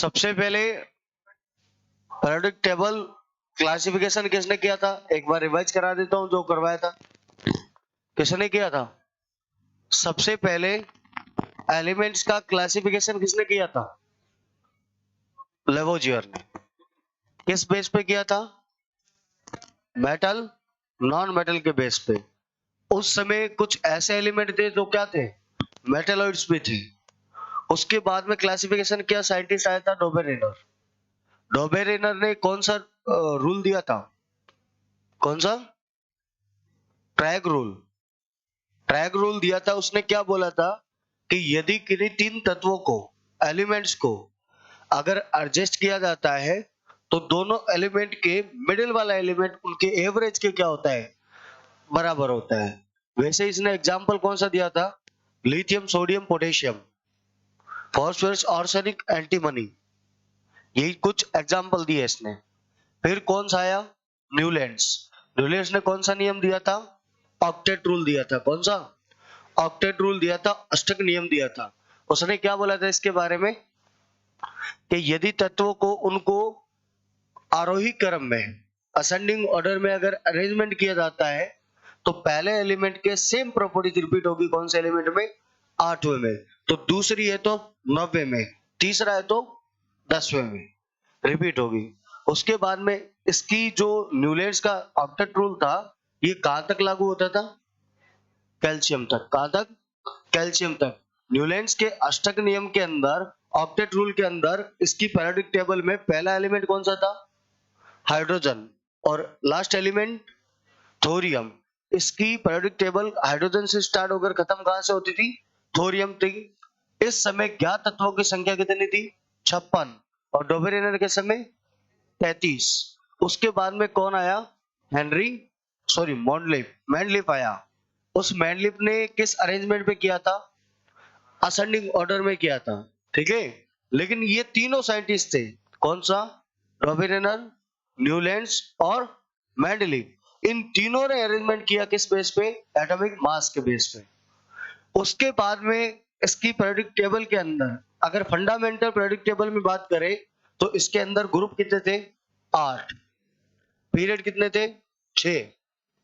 सबसे पहले periodic table classification किसने किया था? एक बार रिवाइज करा देता हूं जो करवाया था। किसने किया था? सबसे पहले एलिमेंट्स का क्लासिफिकेशन किसने किया था? लेवोजियर ने। किस बेस पे किया था? मेटल नॉन मेटल के बेस पे। उस समय कुछ ऐसे एलिमेंट थे जो क्या थे? मेटलॉइड्स भी थे। उसके बाद में क्लासिफिकेशन किया साइंटिस्ट आया था डोबेरेनर। डोबेरेनर ने कौन सा रूल दिया था? कौन सा? ट्रैग रूल। ट्रैग रूल दिया था। उसने क्या बोला था कि यदि किन्हीं तीन तत्वों को, एलिमेंट्स को अगर एडजस्ट किया जाता है तो दोनों एलिमेंट के मिडिल वाला एलिमेंट उनके एवरेज के क्या होता है? बराबर होता है। वैसे इसने एग्जांपल कौन सा दिया था? Lithium, sodium, potassium, phosphorus, arsenic, antimony. यही कुछ एग्जांपल दिए इसने। फिर कौन सा आया? न्यूलैंड्स। न्यूलैंड्स ने कौन सा नियम दिया था? ऑक्टेट रूल दिया था। कौन सा? ऑक्टेट रूल दिया था, अष्टक नियम दिया था। उसने क्या बोला था इसके बारे में कि यदि तत्वों को उनको आरोही क्रम में, असेंडिंग ऑर्डर में अगर अरेंजमेंट किया जाता है तो पहले एलिमेंट के सेम प्रॉपर्टीज रिपीट होगी। कौन से एलिमेंट में? 8वें में। तो दूसरी है तो 9वें में, तीसरा है तो 10वें में रिपीट होगी। उसके बाद में इसकी जो न्यूलैंड्स का ऑक्टेट रूल था, ये कहां तक लागू होता था? कैल्शियम तक। कहां तक? कैल्शियम तक। न्यूलैंड्स के अष्टक नियम के अंदर, ऑक्टेट रूल के अंदर, इसकी पीरियोडिक टेबल में पहला एलिमेंट कौन सा था? हाइड्रोजन। और लास्ट एलिमेंट थोरियम। इसकी पीरियोडिक टेबल हाइड्रोजन से स्टार्ट होकर खत्म कहां से होती थी? थोरियम थी। इस समय ज्ञात तत्वों की संख्या कितनी थी? 56। और डोबेरेनर के समय 33। उसके बाद में कौन आया? हेनरी मैंडलिफ आया। उस मैंडलिफ ने किस अरेंजमेंट पे किया था? असेंडिंग ऑर्डर में किया था। ठीक है। लेकिन ये तीनों साइंटिस्ट थे। कौन सा? डोबेरेनर, न्यूलैंड्स और मैंडलिफ। इन तीनों ने अरेंजमेंट किया किस बेस पे? एटॉमिक मास के बेस पे। उसके बाद में इसकी पीरियोडिक टेबल के अंदर अगर फंडामेंटल पीरियोडिक टेबल में बात करें तो इसके अंदर ग्रुप कितने थे? 8। पीरियड कितने थे? 6।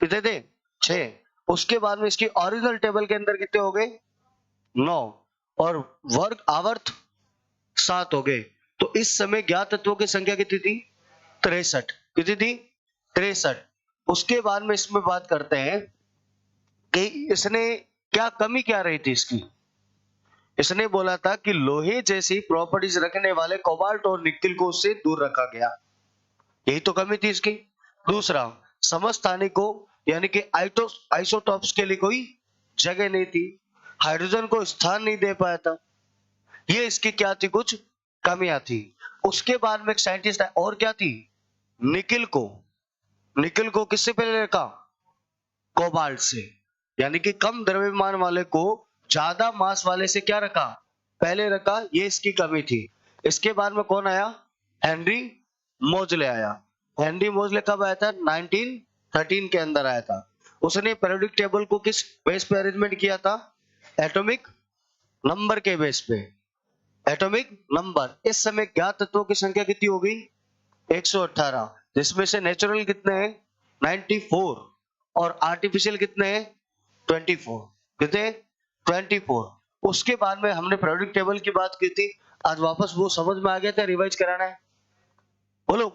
कितने थे? 6। उसके बाद में इसकी ओरिजिनल टेबल के अंदर कितने हो गए? 9। और वर्ग आवर्त 7 हो गए। तो इस समय ज्ञात तत्वों की संख्या कितनी थी? 63। कितनी थी? 63। उसके बाद में इसमें बात करते हैं कि इसने क्या कमी क्या रही थी इसकी? इसने बोला था कि लोहे जैसी प्रॉपर्टीज रखने वाले कोबाल्ट और निकेल को उससे दूर रखा गया। यही तो कमी थी इसकी। दूसरा, समस्थानिकों यानी कि आइसोटॉप्स के लिए कोई जगह नहीं थी। हाइड्रोजन को स्थान नहीं दे पाया था। ये इसकी क्या थी? कुछ कमियां थी। उसके बाद में एक साइंटिस्ट और क्या थी? निकेल को। निकेल को किससे पहले रखा? कोबाल्ट से। यानी कि कम द्रव्यमान वाले को ज्यादा मास वाले से क्या रखा? पहले रखा। ये इसकी कमी थी। इसके बाद में कौन आया? हेनरी मोजले आया। हेनरी मोजले कब आया था? 1913 के अंदर आया था। उसने पीरियोडिक टेबल को किस बेस पे अरेंजमेंट किया था? एटॉमिक नंबर के बेस पे। Atomic number. इस समय ज्ञात तत्वों की संख्या कितनी हो गई? 118, जिसमें से नेचुरल कितने हैं? 94। और आर्टिफिशियल कितने हैं? 24। कितने? 24। उसके बाद में हमने पीरियोडिक टेबल की बात की थी। आज वापस वो समझ में आ गया था? रिवाइज कराना है? बोलो,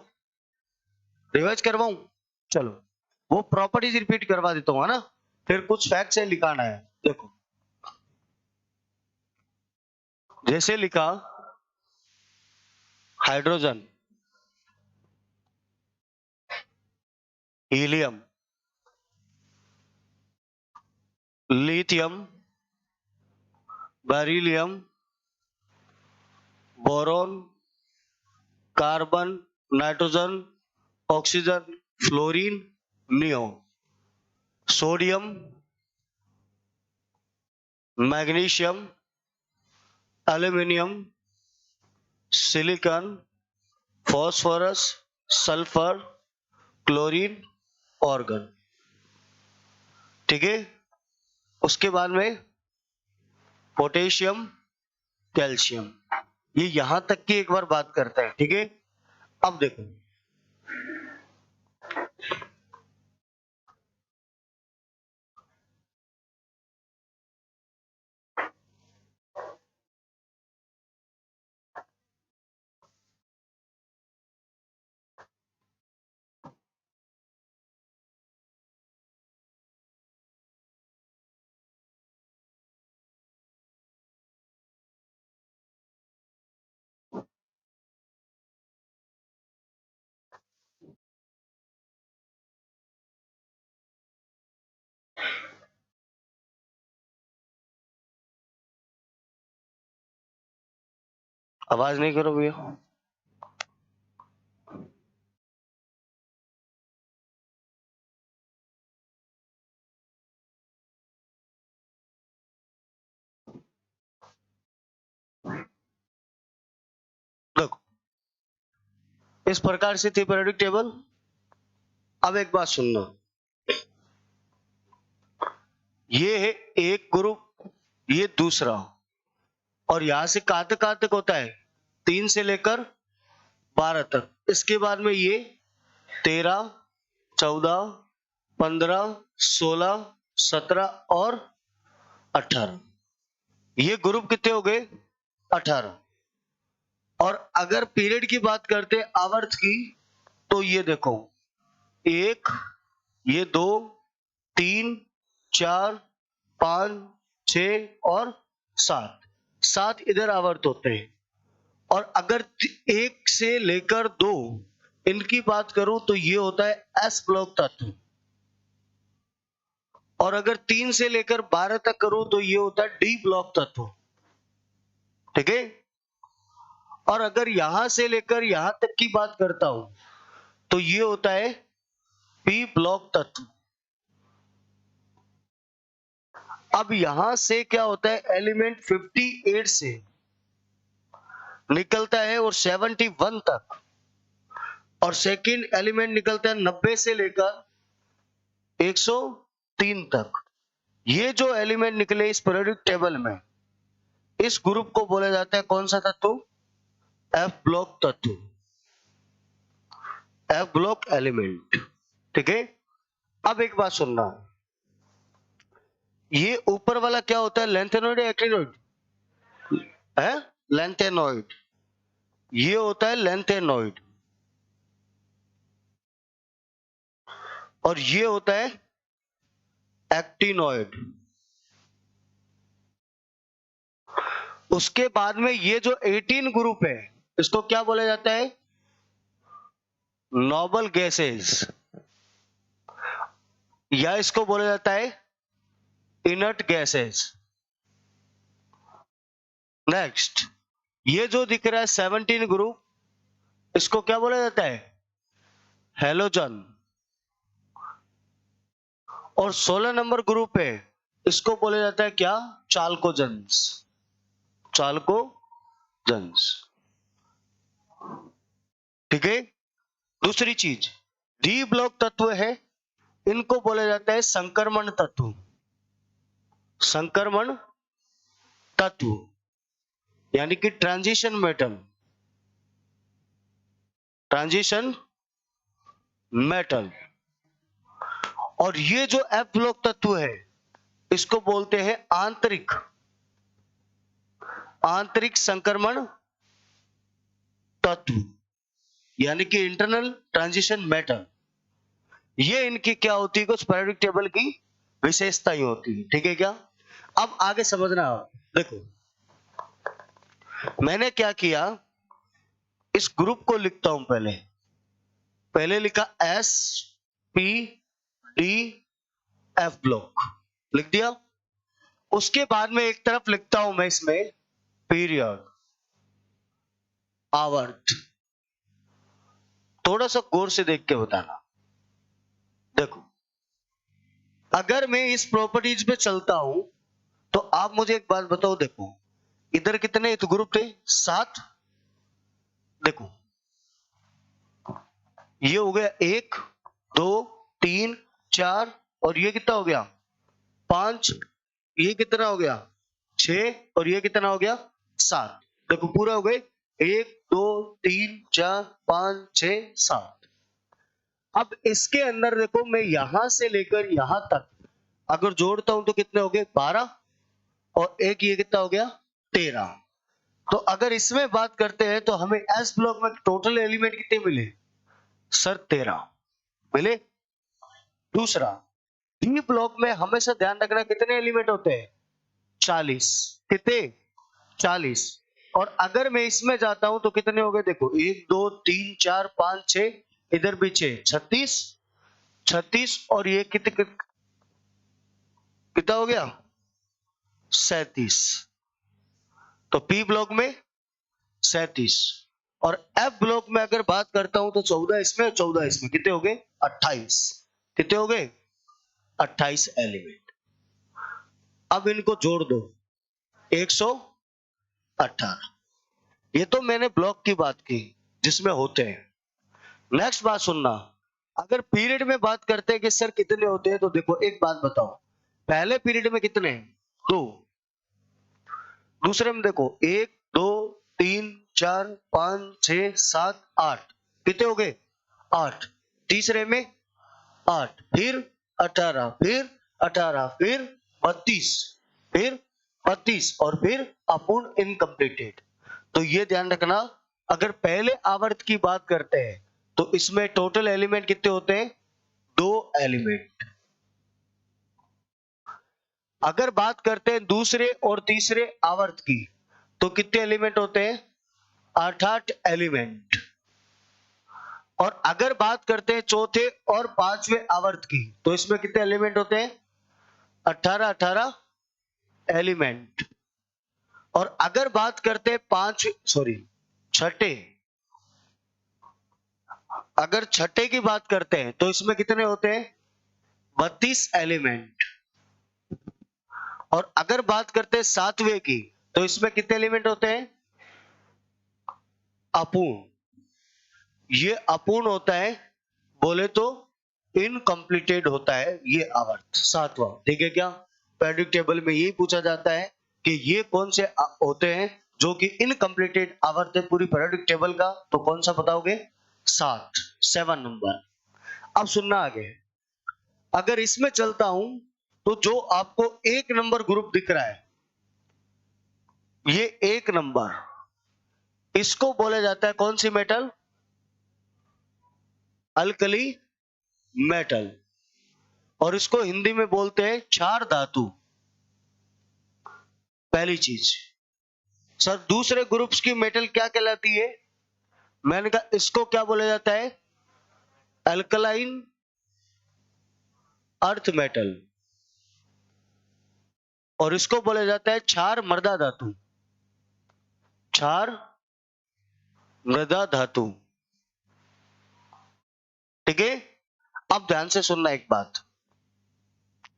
रिवाइज करवाऊं? चलो, वो प्रॉपर्टीज रिपीट करवा देता हूं, है ना? फिर कुछ फैक्ट्स है लिखाना है। देखो, जैसे लिखा hydrogen, helium, lithium, beryllium, boron, carbon, nitrogen, oxygen, fluorine, neon, sodium, magnesium, aluminium, silicon, phosphorus, sulphur, chlorine, organ. ठीक है। उसके बाद में पोटेशियम, कैल्शियम। ये यहां तक की एक बार बात करता है, ठीक है। अब देखो, आवाज नहीं करो भैया। देखो, इस प्रकार से थी पीरियोडिक टेबल। अब एक बात सुनना, ये है एक ग्रुप, ये दूसरा, और यहां से कहां तक होता है, 3 से लेकर 12 तक। इसके बाद में ये 13, 14, 15, 16, 17 और 18, ये ग्रुप कितने हो गए, 18। और अगर पीरियड की बात करते हैं, आवर्त की, तो ये देखो, 1, ये 2, 3, 4, 5, 6 और 7 इधर आवर्त होते हैं। और अगर 1 से लेकर 2 इनकी बात करूं तो ये होता है एस ब्लॉक तत्व। और अगर 3 से लेकर 12 तक करूं तो ये होता है डी ब्लॉक तत्व, ठीक है। और अगर यहां से लेकर यहां तक की बात करता हूं तो ये होता है पी ब्लॉक तत्व। अब यहां से क्या होता है, एलिमेंट 58 से निकलता है और 71 तक, और सेकंड एलिमेंट निकलता है 90 से लेकर 103 तक। ये जो एलिमेंट निकले इस पीरियोडिक टेबल में, इस ग्रुप को बोला जाता है कौन सा तत्व, एफ ब्लॉक तत्व, एफ ब्लॉक एलिमेंट, ठीक है। अब एक बात सुनना, ये ऊपर वाला क्या होता है, लेंथेनॉइड या एक्टिनॉइड है, लेंथेनॉइड, ये होता है लेंथेनॉइड, और ये होता है एक्टिनॉइड। उसके बाद में ये जो 18 ग्रुप है, इसको क्या बोला जाता है, नोबल गैसेस, या इसको बोला जाता है इनर्ट गैसेस। नेक्स्ट, ये जो दिख रहा है 17 ग्रुप, इसको क्या बोला जाता है, हेलोजन। और 16 नंबर ग्रुप है, इसको बोला जाता है क्या, चाल्कोजेंस, चाल्कोजेंस, ठीक है। दूसरी चीज, डी ब्लॉक तत्व है, इनको बोला जाता है संक्रमण तत्व, संक्रमण तत्व, यानी कि ट्रांजिशन मेटल, ट्रांजिशन मेटल। और ये जो एफ ब्लॉक तत्व है, इसको बोलते हैं आंतरिक, आंतरिक संक्रमण तत्व, यानी कि इंटरनल ट्रांजिशन मेटल। ये इनकी क्या होती है, कुछ पीरियोडिक टेबल की विशेषता ही होती है, ठीक है क्या। अब आगे समझना, देखो मैंने क्या किया, इस ग्रुप को लिखता हूं, पहले लिखा S P D F block, लिख दिया। उसके बाद में एक तरफ लिखता हूं मैं इसमें पीरियड, आवर्त। थोड़ा सा गौर से देख के बताना, देखो अगर मैं इस प्रॉपर्टीज पे चलता हूं तो आप मुझे एक बात बताओ, देखो इधर कितने तो ग्रुप थे, 7, देखो ये हो गया 1, 2, 3, 4, और ये कितना हो गया 5, ये कितना हो गया 6, और ये कितना हो गया 7। देखो पूरा हो गए, 1 2 3 4 5 6 7। अब इसके अंदर देखो मैं यहां से लेकर यहां तक अगर जोड़ता हूं तो कितने हो गए, 12, और एक ये कितना हो गया, 13। तो अगर इसमें बात करते हैं तो हमें एस ब्लॉक में टोटल एलिमेंट कितने मिले सर, 13 मिले। दूसरा, डी ब्लॉक में हमेशा ध्यान रखना कितने एलिमेंट होते हैं, 40। कितने, 40। और अगर मैं इसमें जाता हूं तो कितने हो गए, देखो 1 2 3 4 5 6, इधर भी 6, 36, 36, और ये कितने कितना हो गया, 37। तो पी ब्लॉक में 37, और एफ ब्लॉक में अगर बात करता हूं तो 14 इसमें, 14 इसमें, कितने हो गए, 28। कितने हो गए, 28 एलिमेंट। अब इनको जोड़ दो, 118। ये तो मैंने ब्लॉक की बात की जिसमें होते हैं। नेक्स्ट बात सुनना, अगर पीरियड में बात करते हैं कि सर कितने होते हैं, तो देखो एक बात बताओ, पहले पीरियड में कितने, 2। दूसरे में देखो 1 2 3 4 5 6 7 8, कितने हो गए, 8। तीसरे में 8, फिर 18, फिर 18, फिर 32, फिर 32, और फिर अपूर्ण इनकम्प्लीटेड। तो ये ध्यान रखना, अगर पहले आवर्त की बात करते हैं तो इसमें टोटल एलिमेंट कितने होते हैं, 2 एलिमेंट। अगर बात करते हैं दूसरे और तीसरे आवर्त की तो कितने एलिमेंट होते हैं, 8 एलिमेंट। और अगर बात करते हैं चौथे और पांचवें आवर्त की तो इसमें कितने एलिमेंट होते हैं, 18 एलिमेंट। और अगर बात करते हैं छठे, अगर छठे की बात करते हैं तो इसमें कितने होते हैं, 32 एलिमेंट। और अगर बात करते हैं सातवें की तो इसमें कितने एलिमेंट होते हैं, अपूर्ण। ये अपूर्ण होता है, बोले तो इनकम्प्लीटेड होता है ये आवर्त सातवां। ठीक है, क्या प्रेडिक्टेबल में यही पूछा जाता है कि ये कौन से होते हैं जो कि इनकम्प्लीटेड आवर्त है पूरी प्रेडिक्टेबल का, तो कौन सा बताओगे, 7 नंबर। अब सुनना आगे, अगर इसमें चलता हूं तो जो आपको 1 नंबर ग्रुप दिख रहा है, ये 1 नंबर, इसको बोला जाता है कौन सी मेटल, अल्कली मेटल। और इसको हिंदी में बोलते हैं क्षार धातु, पहली चीज। सर दूसरे ग्रुप्स की मेटल क्या कहलाती है, मैंने कहा इसको क्या बोला जाता है, अल्कलाइन अर्थ मेटल, और इसको बोला जाता है क्षार मृदा धातु, क्षार मृदा धातु। ठीक है, अब ध्यान से सुनना एक बात,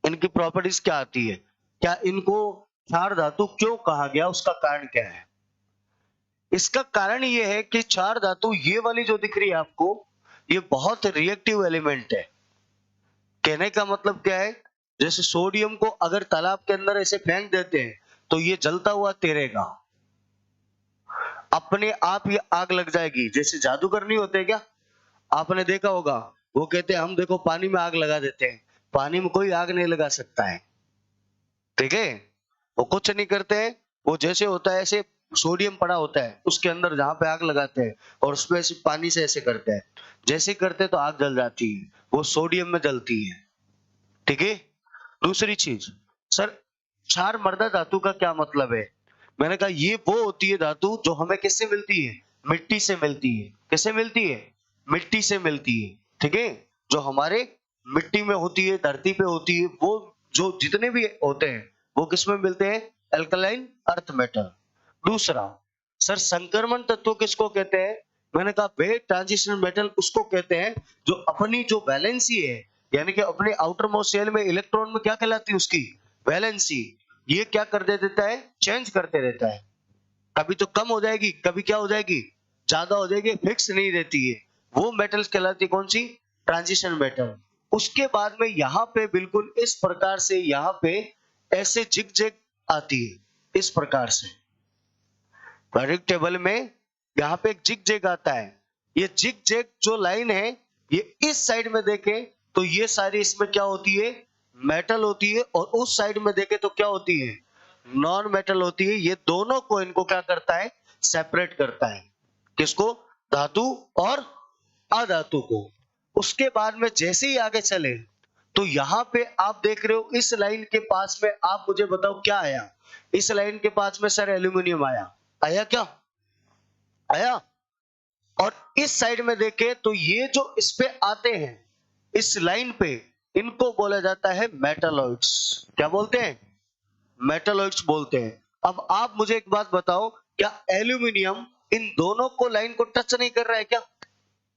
इनकी प्रॉपर्टीज क्या आती है, क्या इनको क्षार धातु क्यों कहा गया, उसका कारण क्या है। इसका कारण यह है कि क्षार धातु ये वाली जो दिख रही है आपको, ये बहुत रिएक्टिव एलिमेंट है। कहने का मतलब क्या है, जैसे सोडियम को अगर तालाब के अंदर ऐसे फेंक देते हैं तो ये जलता हुआ तैरेगा, अपने आप ये आग लग जाएगी। जैसे जादूगर नहीं होते क्या, आपने देखा होगा, वो कहते हैं हम देखो पानी में आग लगा देते हैं, पानी में कोई आग नहीं लगा सकता है। ठीक है, वो कुछ नहीं करते हैं, वो जैसे होता है ऐसे सोडियम पड़ा होता है उसके अंदर जहां पे आग लगाते हैं और उसमें ऐसे पानी से ऐसे करते हैं, जैसे करते तो आग जल जाती है, वो सोडियम में जलती है। ठीक है, दूसरी चीज, सर क्षार मृदा धातु का क्या मतलब है, मैंने कहा ये वो होती है धातु जो हमें किससे मिलती है, मिट्टी से मिलती है। किससे मिलती है, मिट्टी से मिलती है। ठीक है, जो हमारे मिट्टी में होती है, धरती पे होती है, वो जो जितने भी होते हैं वो किसमें मिलते हैं, अल्कलाइन अर्थ मेटल। दूसरा, सर संक्रमण तत्व किसको कहते हैं, मैंने कहा वे ट्रांजिशन मेटल उसको कहते हैं जो अपनी जो वैलेंसी है, यानी कि अपने आउटर मोस्ट शेल में इलेक्ट्रॉन में क्या कहलाती है उसकी वैलेंसी, ये क्या कर देता है, चेंज करते रहता है। कभी तो कम हो जाएगी, कभी क्या हो जाएगी, ज्यादा हो जाएगी, फिक्स नहीं रहती है। वो मेटल्स कहलाती है कौन सी, ट्रांजिशन मेटल। उसके बाद में यहाँ पे बिल्कुल इस प्रकार से यहाँ पे ऐसे जिग जैग आती है, इस प्रकार से। पीरियोडिक टेबल में यहाँ पे एक जिग जैग आता है। ये जिग जैग जो लाइन है ये इस साइड में देखे तो ये सारी इसमें क्या होती है, मेटल होती है, और उस साइड में देखे तो क्या होती है, नॉन मेटल होती है। ये दोनों को इनको क्या करता है, सेपरेट करता है। किसको, धातु और अधातु को। उसके बाद में जैसे ही आगे चले तो यहाँ पे आप देख रहे हो इस लाइन के पास में, आप मुझे बताओ क्या आया, इस लाइन के पास में सर एल्यूमिनियम आया, आया क्या, आया। और इस साइड में देखे तो ये जो इस पे आते हैं इस लाइन पे, इनको बोला जाता है मेटलॉइड्स। क्या बोलते हैं, मेटलॉइड्स बोलते हैं। अब आप मुझे एक बात बताओ, क्या एल्यूमिनियम इन दोनों को लाइन को टच नहीं कर रहा है क्या,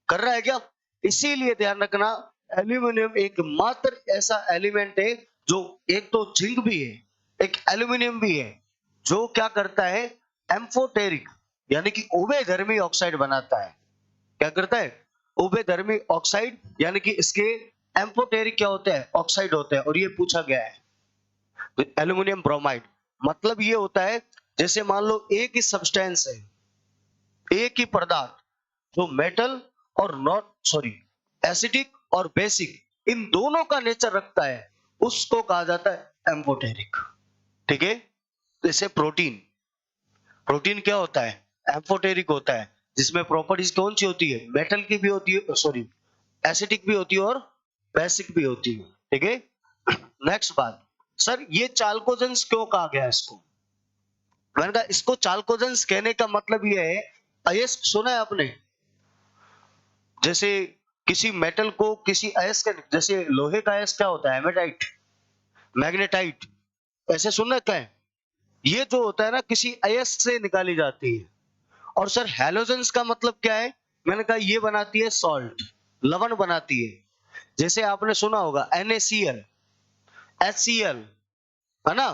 कर रहा है क्या। इसीलिए ध्यान रखना, एल्यूमिनियम एकमात्र ऐसा एलिमेंट है जो एक तो जिंक भी है, एक एल्यूमिनियम भी है, जो क्या करता है, एम्फोटेरिक यानी कि उभयधर्मी ऑक्साइड बनाता है। क्या करता है, उभयधर्मी ऑक्साइड, यानी कि इसके एम्फोटेरिक क्या होते हैं, ऑक्साइड होते हैं। और ये पूछा गया है तो एल्यूमिनियम ब्रोमाइड, मतलब ये होता है जैसे मान लो एक ही सब्सटेंस है, एक ही पदार्थ जो मेटल और नॉट सॉरी एसिडिक और बेसिक इन दोनों का नेचर रखता है, उसको कहा जाता है एम्फोटेरिक। ठीक है, जैसे प्रोटीन, प्रोटीन क्या होता है, एम्फोटेरिक होता है, जिसमें प्रॉपर्टीज कौन सी होती है, मेटल की भी होती है, सॉरी एसिडिक भी होती है और बेसिक भी होती है। ठीक है, नेक्स्ट बात, सर ये चाल्कोजेंस क्यों कहा गया इसको, मैंने कहा इसको चाल्कोजेंस कहने का मतलब ये है, अयस्क सुना है आपने, जैसे किसी मेटल को किसी अयस्क, जैसे लोहे का अयस्क क्या होता है, हेमेटाइट, मैग्नेटाइट, ऐसे सुन रखा है। ये जो होता है ना किसी अयस्क से निकाली जाती है। और सर हैलोजेंस का मतलब क्या है, मैंने कहा ये बनाती है सॉल्ट, लवण बनाती है। जैसे आपने सुना होगा NaCl, HCl, है ना,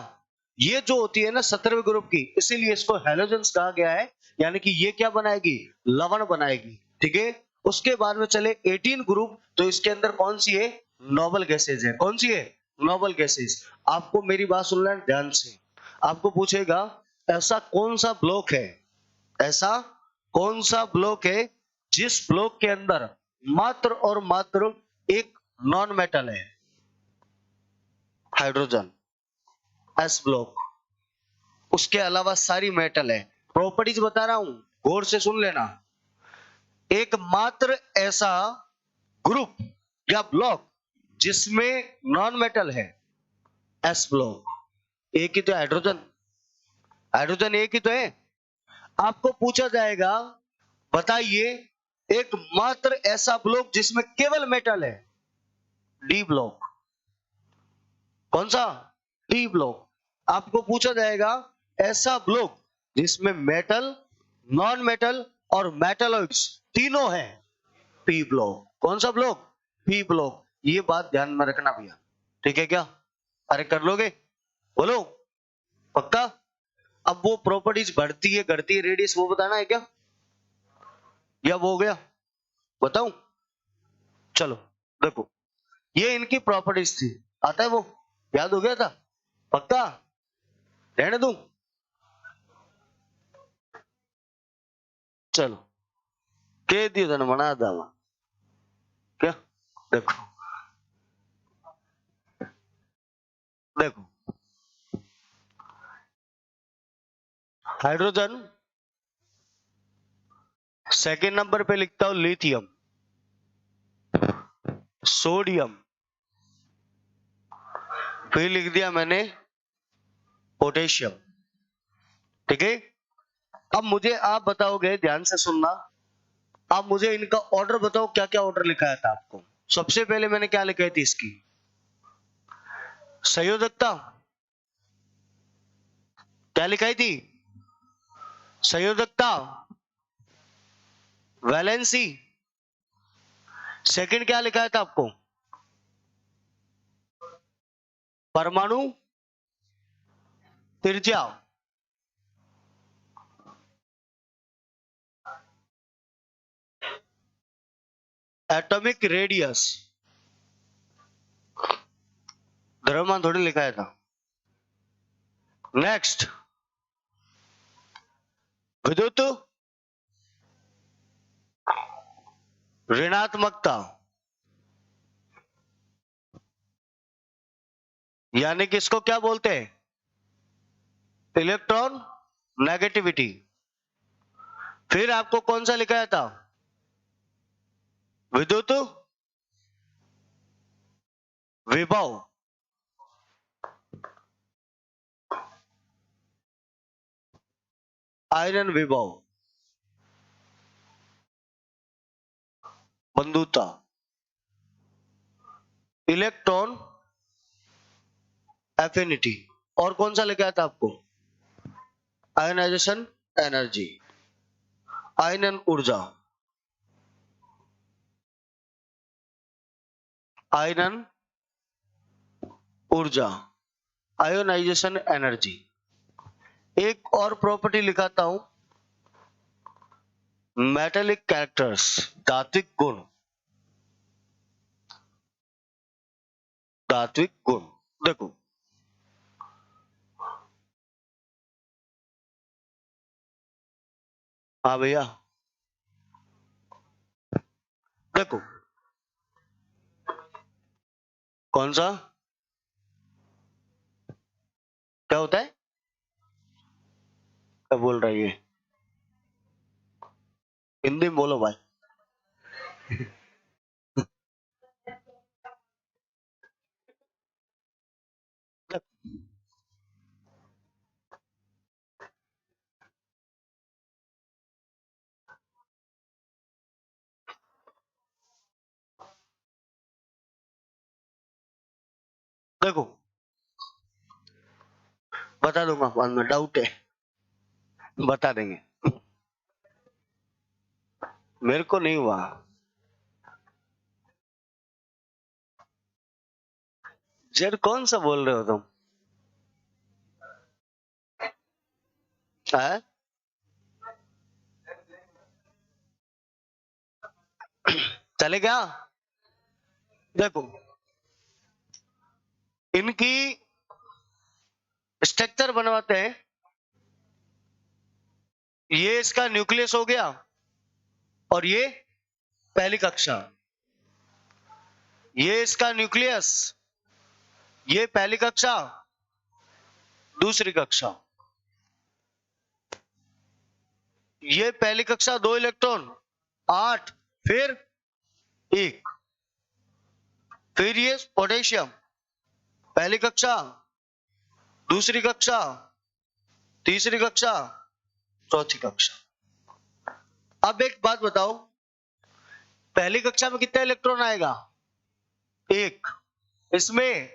ये जो होती है ना 17वें ग्रुप की, इसीलिए इसको हैलोजेंस कहा गया है, यानी कि ये क्या बनाएगी, लवण बनाएगी। ठीक है, उसके बाद में चले 18 ग्रुप, तो इसके अंदर कौन सी है, नोबल गैसेज है। कौन सी है, नोबल गैसेज। आपको मेरी बात सुन लेना ध्यान से, आपको पूछेगा ऐसा कौन सा ब्लॉक है, ऐसा कौन सा ब्लॉक है जिस ब्लॉक के अंदर मात्र और मात्र एक नॉन मेटल है, हाइड्रोजन, एस ब्लॉक, उसके अलावा सारी मेटल है। प्रॉपर्टीज बता रहा हूं, गौर से सुन लेना। एकमात्र ऐसा ग्रुप या ब्लॉक जिसमें नॉन मेटल है, एस ब्लॉक, एक ही तो हाइड्रोजन, हाइड्रोजन एक ही तो है। आपको पूछा जाएगा बताइए एकमात्र ऐसा ब्लॉक जिसमें केवल मेटल है, डी ब्लॉक। कौन सा, डी ब्लॉक। आपको पूछा जाएगा ऐसा ब्लॉक जिसमें मेटल, नॉन मेटल और मेटलॉइड्स तीनों हैं, पी ब्लॉक। कौन सा ब्लॉक, पी ब्लॉक। ये बात ध्यान में रखना भैया, ठीक है क्या, अरे कर लोगे, बोलो पक्का। अब वो प्रॉपर्टीज बढ़ती है घटती है रेडियस वो बताना है क्या, या वो हो गया, बताऊं, चलो देखो, ये इनकी प्रॉपर्टीज थी, आता है वो, याद हो गया था, पक्का, रहने दूं, चलो कह दियो तने बना दावा, क्या, देखो देखो, हाइड्रोजन सेकंड नंबर पे लिखता हूं, लिथियम, सोडियम, फिर लिख दिया मैंने पोटेशियम। ठीक है, अब मुझे आप बताओगे, ध्यान से सुनना, आप मुझे इनका ऑर्डर बताओ, क्या क्या ऑर्डर लिखाया था आपको। सबसे पहले मैंने क्या लिखाई थी इसकी, संयोजकता, क्या लिखाई थी, संयोजकता, वैलेंसी। सेकंड क्या लिखाया था आपको, परमाणु त्रिज्या, एटॉमिक रेडियस, द्रव्यमान थोड़ी लिखाया था। नेक्स्ट विद्युत ऋणात्मकता, यानी कि इसको क्या बोलते हैं? Electron negativity. फिर आपको कौन सा लिखाया था? विद्युत विभव। आयरन विभव, बंधुता। Electron affinity. और कौन सा लिखाया था आपको? आयनाइजेशन एनर्जी, आयनन ऊर्जा, आयनन ऊर्जा, आयोनाइजेशन एनर्जी। एक और प्रॉपर्टी लिखाता हूं, मेटेलिक कैरेक्टर्स, धात्विक गुण। धात्विक गुण देखो, हाँ भैया देखो, कौन सा क्या होता है? क्या बोल रहा है ये? हिंदी में बोलो भाई। देखो बता दूंगा बाद में, डाउट है बता देंगे। मेरे को नहीं हुआ। जेड कौन सा बोल रहे हो तुम? है? चले क्या? देखो इनकी स्ट्रक्चर बनवाते हैं। ये इसका न्यूक्लियस हो गया और ये पहली कक्षा। ये इसका न्यूक्लियस, ये पहली कक्षा, दूसरी कक्षा। ये पहली कक्षा 2 इलेक्ट्रॉन 8, फिर 1। फिर ये पोटेशियम, पहली कक्षा, दूसरी कक्षा, तीसरी कक्षा, चौथी कक्षा। अब एक बात बताओ, पहली कक्षा में कितना इलेक्ट्रॉन आएगा? 1। इसमें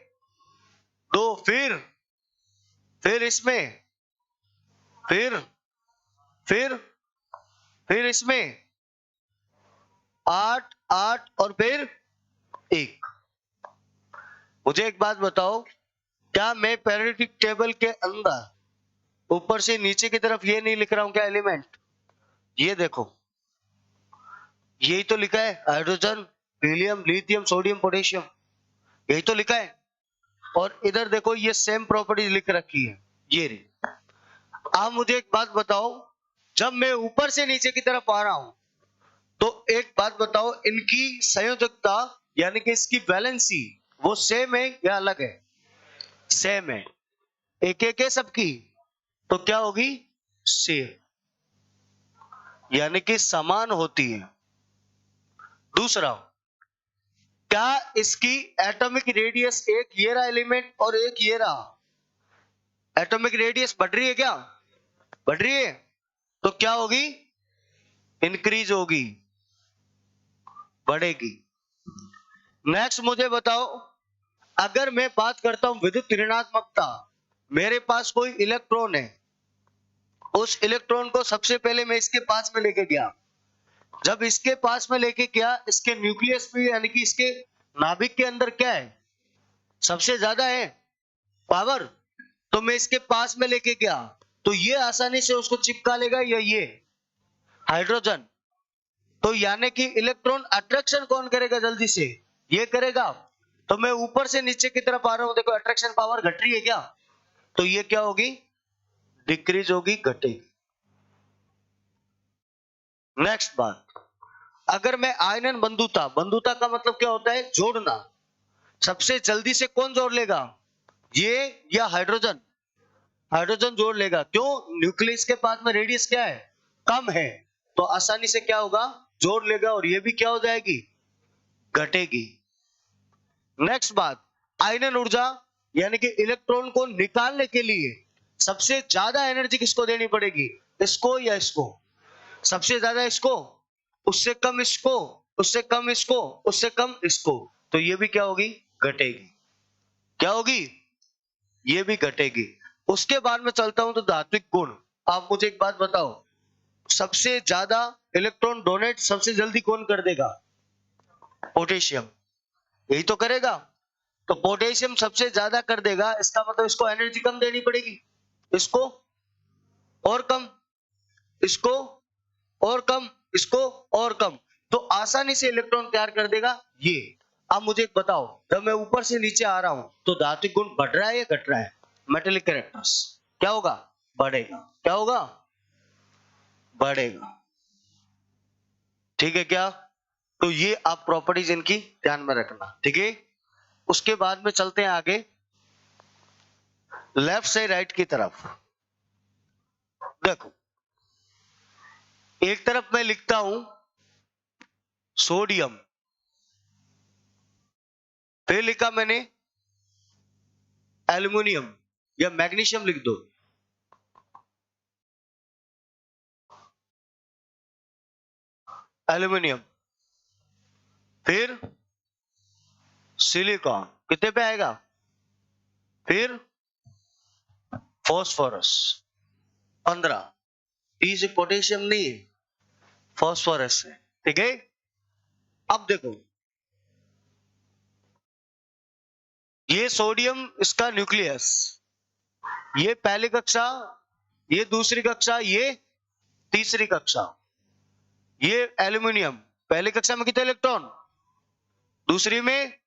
2, फिर इसमें, फिर फिर फिर इसमें 8 8 और फिर 1। मुझे एक बात बताओ, क्या मैं पेरियोडिक टेबल के अंदर ऊपर से नीचे की तरफ ये नहीं लिख रहा हूं क्या एलिमेंट? ये देखो, यही तो लिखा है, hydrogen, helium, lithium, sodium, potassium, यही तो लिखा है। और इधर देखो ये सेम प्रॉपर्टी लिख रखी है, ये रही। आप मुझे एक बात बताओ, जब मैं ऊपर से नीचे की तरफ आ रहा हूं तो एक बात बताओ, इनकी संयोजकता यानी कि इसकी वैलेंसी वो सेम है या अलग है? सेम है। एक एक है सबकी, तो क्या होगी? सेम, यानी कि समान होती है। दूसरा, क्या इसकी एटॉमिक रेडियस, एक ये रहा एलिमेंट और एक ये रहा, एटॉमिक रेडियस बढ़ रही है क्या? बढ़ रही है, तो क्या होगी? इंक्रीज होगी, बढ़ेगी। नेक्स्ट मुझे बताओ, अगर मैं बात करता हूं विद्युत ऋणात्मकता, मेरे पास कोई इलेक्ट्रॉन है, उस इलेक्ट्रॉन को सबसे पहले मैं इसके पास में लेके गया। जब इसके पास में लेके गया, इसके न्यूक्लियस में यानी कि इसके नाभिक के अंदर क्या है? सबसे ज्यादा है पावर। तो मैं इसके पास में लेके गया, तो ये आसानी से उसको चिपका लेगा, या ये हाइड्रोजन। तो यानी कि इलेक्ट्रॉन अट्रैक्शन कौन करेगा जल्दी से? ये करेगा। तो मैं ऊपर से नीचे की तरफ आ रहा हूं, देखो अट्रैक्शन पावर घट रही है क्या? तो ये क्या होगी? डिक्रीज होगी, घटेगी। नेक्स्ट बात, अगर मैं आयनन बंधुता, बंधुता का मतलब क्या होता है? जोड़ना। सबसे जल्दी से कौन जोड़ लेगा? ये या हाइड्रोजन? हाइड्रोजन जोड़ लेगा। क्यों? न्यूक्लियस के पास में रेडियस क्या है? कम है, तो आसानी से क्या होगा? जोड़ लेगा, और ये भी क्या हो जाएगी? घटेगी। नेक्स्ट बात, आयनन ऊर्जा यानी कि इलेक्ट्रॉन को निकालने के लिए सबसे ज्यादा एनर्जी किसको देनी पड़ेगी? इसको या इसको? सबसे ज्यादा इसको, उससे कम इसको, उससे कम इसको, उससे कम इसको, तो ये भी क्या होगी? घटेगी। क्या होगी? ये भी घटेगी। उसके बाद में चलता हूं तो धात्विक गुण। आप मुझे एक बात बताओ, सबसे ज्यादा इलेक्ट्रॉन डोनेट सबसे जल्दी कौन कर देगा? पोटेशियम। यही तो करेगा। तो पोटेशियम सबसे ज्यादा कर देगा, इसका मतलब इसको एनर्जी कम देनी पड़ेगी, इसको और कम, इसको और कम, इसको और कम, तो आसानी से इलेक्ट्रॉन तैयार कर देगा ये। अब मुझे एक बताओ, जब मैं ऊपर से नीचे आ रहा हूं तो धात्विक गुण बढ़ रहा है या घट रहा है? मेटेलिक कैरेक्टर्स क्या होगा? बढ़ेगा। क्या होगा? बढ़ेगा। ठीक है क्या? तो ये आप प्रॉपर्टीज इनकी ध्यान में रखना। ठीक है, उसके बाद में चलते हैं आगे लेफ्ट से राइट की तरफ। देखो, एक तरफ मैं लिखता हूं सोडियम, फिर लिखा मैंने एल्युमिनियम या मैग्नीशियम लिख दो, एल्युमिनियम, फिर सिलिकॉन, कितने पे आएगा? फिर फॉस्फोरस 15, से पोटेशियम नहीं है, फॉस्फोरस है। ठीक है, अब देखो, ये सोडियम इसका न्यूक्लियस, ये पहली कक्षा, ये दूसरी कक्षा, ये तीसरी कक्षा। ये एल्युमिनियम पहली कक्षा में कितने इलेक्ट्रॉन? दूसरी में,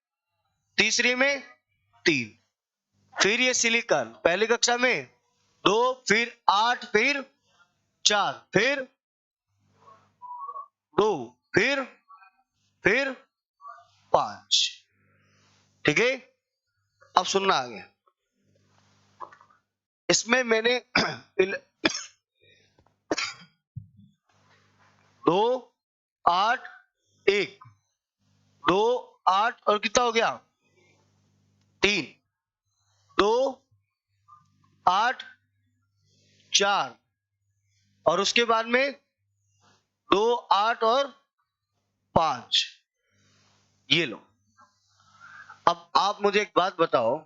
तीसरी में 3। फिर ये सिलिकॉन पहली कक्षा में 2, फिर 8, फिर 4, फिर 2, फिर 5। ठीक है, अब सुनना आगे। इसमें मैंने 2, 8, 1, 2, 8 और कितना हो गया? 3, 2, 8, 4 और उसके बाद में 2, 8 और 5। ये लो। अब आप मुझे एक बात बताओ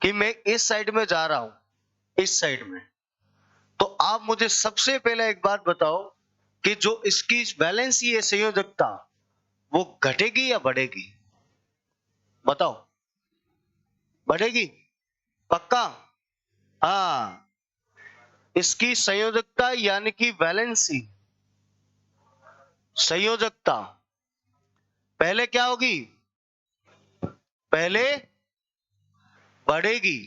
कि मैं इस साइड में जा रहा हूं, इस साइड में, तो आप मुझे सबसे पहले एक बात बताओ कि जो इसकी वैलेंसी है, संयोजकता, वो घटेगी या बढ़ेगी? बताओ। बढ़ेगी? पक्का? हाँ, इसकी संयोजकता यानी कि वैलेंसी, संयोजकता पहले क्या होगी? पहले बढ़ेगी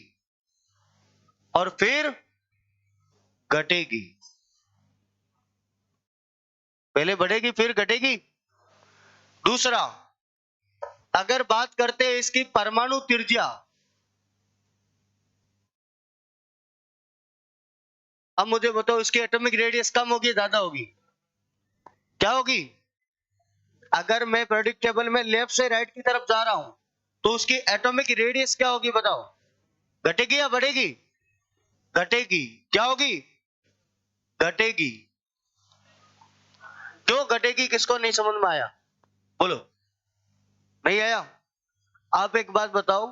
और फिर घटेगी। पहले बढ़ेगी फिर घटेगी। दूसरा, अगर बात करते हैं इसकी परमाणु त्रिज्या, अब मुझे बताओ इसकी एटॉमिक रेडियस कम होगी ज्यादा होगी? क्या होगी? अगर मैं प्रेडिक्टेबल में लेफ्ट से राइट की तरफ जा रहा हूं तो उसकी एटॉमिक रेडियस क्या होगी? बताओ, घटेगी या बढ़ेगी? घटेगी। क्या होगी? घटेगी। क्यों घटेगी? किसको नहीं समझ में आया? बोलो। नहीं आया? आप एक बात बताओ,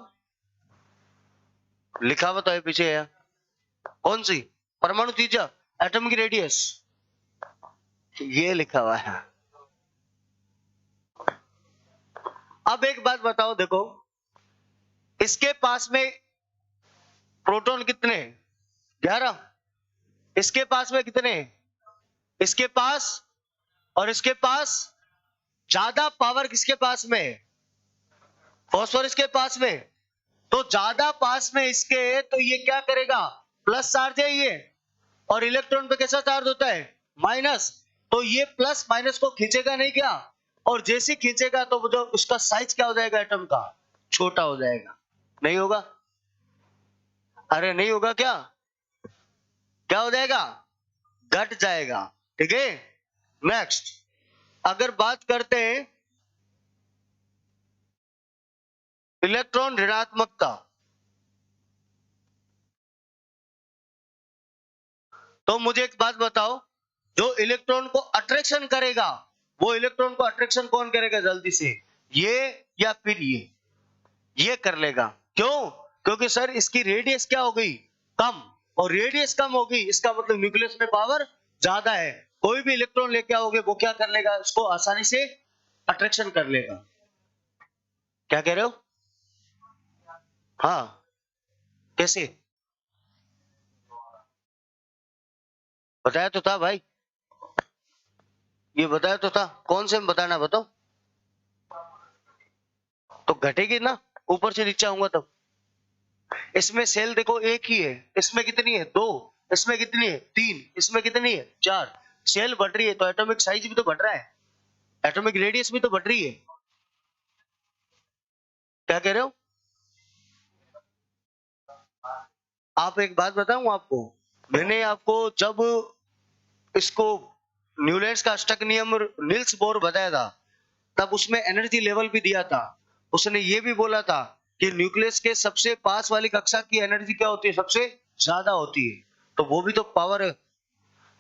लिखा हुआ तो है पीछे है, कौन सी? परमाणु त्रिज्या, एटॉमिक रेडियस, ये लिखा हुआ है। अब एक बात बताओ, देखो इसके पास में प्रोटॉन कितने? 11। इसके पास में कितने? इसके पास और इसके पास ज्यादा पावर किसके पास में? फॉस्फोरस के पास में। तो ज्यादा पास में इसके है, तो ये क्या करेगा? प्लस चार्ज है ये, और इलेक्ट्रॉन पे कैसा चार्ज होता है? माइनस, तो ये प्लस माइनस को खींचेगा नहीं क्या, और जैसे खींचेगा तो जो उसका साइज क्या हो जाएगा एटम का, छोटा हो जाएगा। नहीं होगा? अरे नहीं होगा क्या? क्या हो जाएगा? घट जाएगा। ठीक है, नेक्स्ट अगर बात करते हैं इलेक्ट्रॉन ऋणात्मकता, तो मुझे एक बात बताओ, जो इलेक्ट्रॉन को अट्रैक्शन करेगा, वो इलेक्ट्रॉन को अट्रैक्शन कौन करेगा जल्दी से, ये या फिर ये कर लेगा। क्यों? क्योंकि सर इसकी रेडियस क्या हो गई, कम, और रेडियस कम होगी इसका मतलब न्यूक्लियस में पावर ज्यादा है, कोई भी इलेक्ट्रॉन लेके आओगे वो क्या कर लेगा, इसको आसानी से अट्रैक्शन कर लेगा। क्या कह रहे हो? हाँ, कैसे? बताया तो था भाई, ये बताया तो था, कौन से में बताना बताओ। तो घटेगी ना, ऊपर से नीचे आऊंगा तब। इसमें सेल देखो एक ही है, इसमें कितनी है, दो, इसमें कितनी है, तीन, इसमें कितनी है, चार। सेल बढ़ रही है तो एटॉमिक साइज भी तो बढ़ रहा है, एटॉमिक रेडियस भी तो बढ़ रही है। क्या कह रहे हो? आप एक बात बताऊं आपको, मैंने आपको जब इसको न्यूलैंड्स का अष्टक नियम नील्स बोर बताया था, तब उसमें एनर्जी लेवल भी दिया था। उसने ये भी बोला था कि न्यूक्लियस के सबसे पास वाली कक्षा की एनर्जी क्या होती है, सबसे ज्यादा होती है, तो वो भी तो पावर है,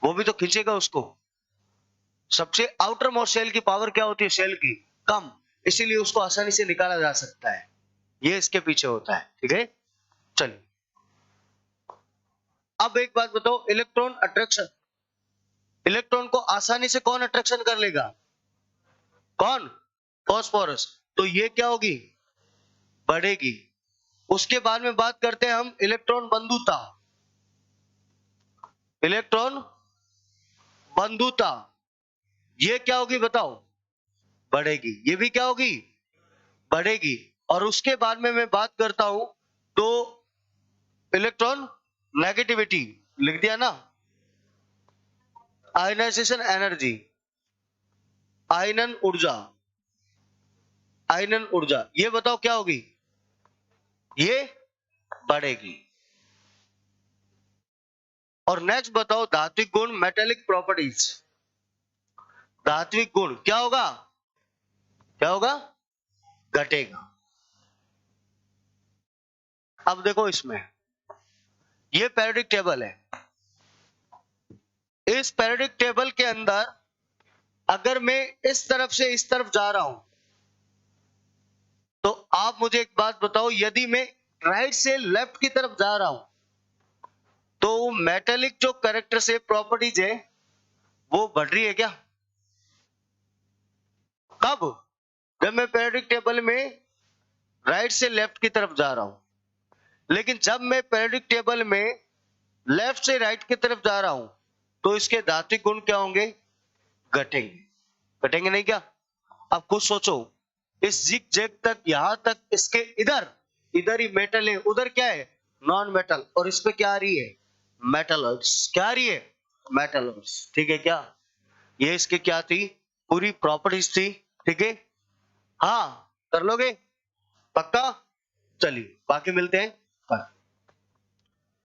वो भी तो खींचेगा उसको। सबसे आउटर मोस्ट सेल की पावर क्या होती है, सेल की कम, इसीलिए उसको आसानी से निकाला जा सकता है, ये इसके पीछे होता है। ठीक है, चलिए अब एक बात बताओ, इलेक्ट्रॉन अट्रैक्शन, इलेक्ट्रॉन को आसानी से कौन अट्रैक्शन कर लेगा, कौन, फॉस्फोरस, तो ये क्या होगी, बढ़ेगी। उसके बाद में बात करते हैं हम इलेक्ट्रॉन बंधुता, इलेक्ट्रॉन बंधुता ये क्या होगी बताओ, बढ़ेगी, ये भी क्या होगी, बढ़ेगी। और उसके बाद में मैं बात करता हूं तो इलेक्ट्रॉन नेगेटिविटी, लिख दिया ना, आयनाइजेशन एनर्जी, आयनन ऊर्जा, आयनन ऊर्जा, ये बताओ क्या होगी, ये बढ़ेगी। और नेक्स्ट बताओ धात्विक गुण, मेटेलिक प्रॉपर्टीज, धात्विक गुण क्या होगा, क्या होगा, घटेगा। अब देखो इसमें ये पेरियोडिक टेबल है, इस पेरियोडिक टेबल के अंदर अगर मैं इस तरफ से इस तरफ जा रहा हूं, तो आप मुझे एक बात बताओ, यदि मैं राइट से लेफ्ट की तरफ जा रहा हूं, तो मेटेलिक जो कैरेक्टर से प्रॉपर्टीज है वो बढ़ रही है क्या, कब, जब मैं पेरियोडिक टेबल में राइट से लेफ्ट की तरफ जा रहा हूं। लेकिन जब मैं पेरियोडिक टेबल में लेफ्ट से राइट की तरफ जा रहा हूं, तो इसके धात्विक गुण क्या होंगे, घटेंगे, घटेंगे नहीं क्या। अब खुद सोचो, इस जिग जैग तक, यहां तक, इसके इधर, इधर ही मेटल है, उधर क्या है, नॉन मेटल, और इस पे क्या आ रही है, मेटल्स, क्या आ रही है, मेटल्स। ठीक है क्या, ये इसके क्या थी, पूरी प्रॉपर्टीज थी। ठीक है, हाँ कर लोगे पक्का, चलिए बाकी मिलते हैं कल।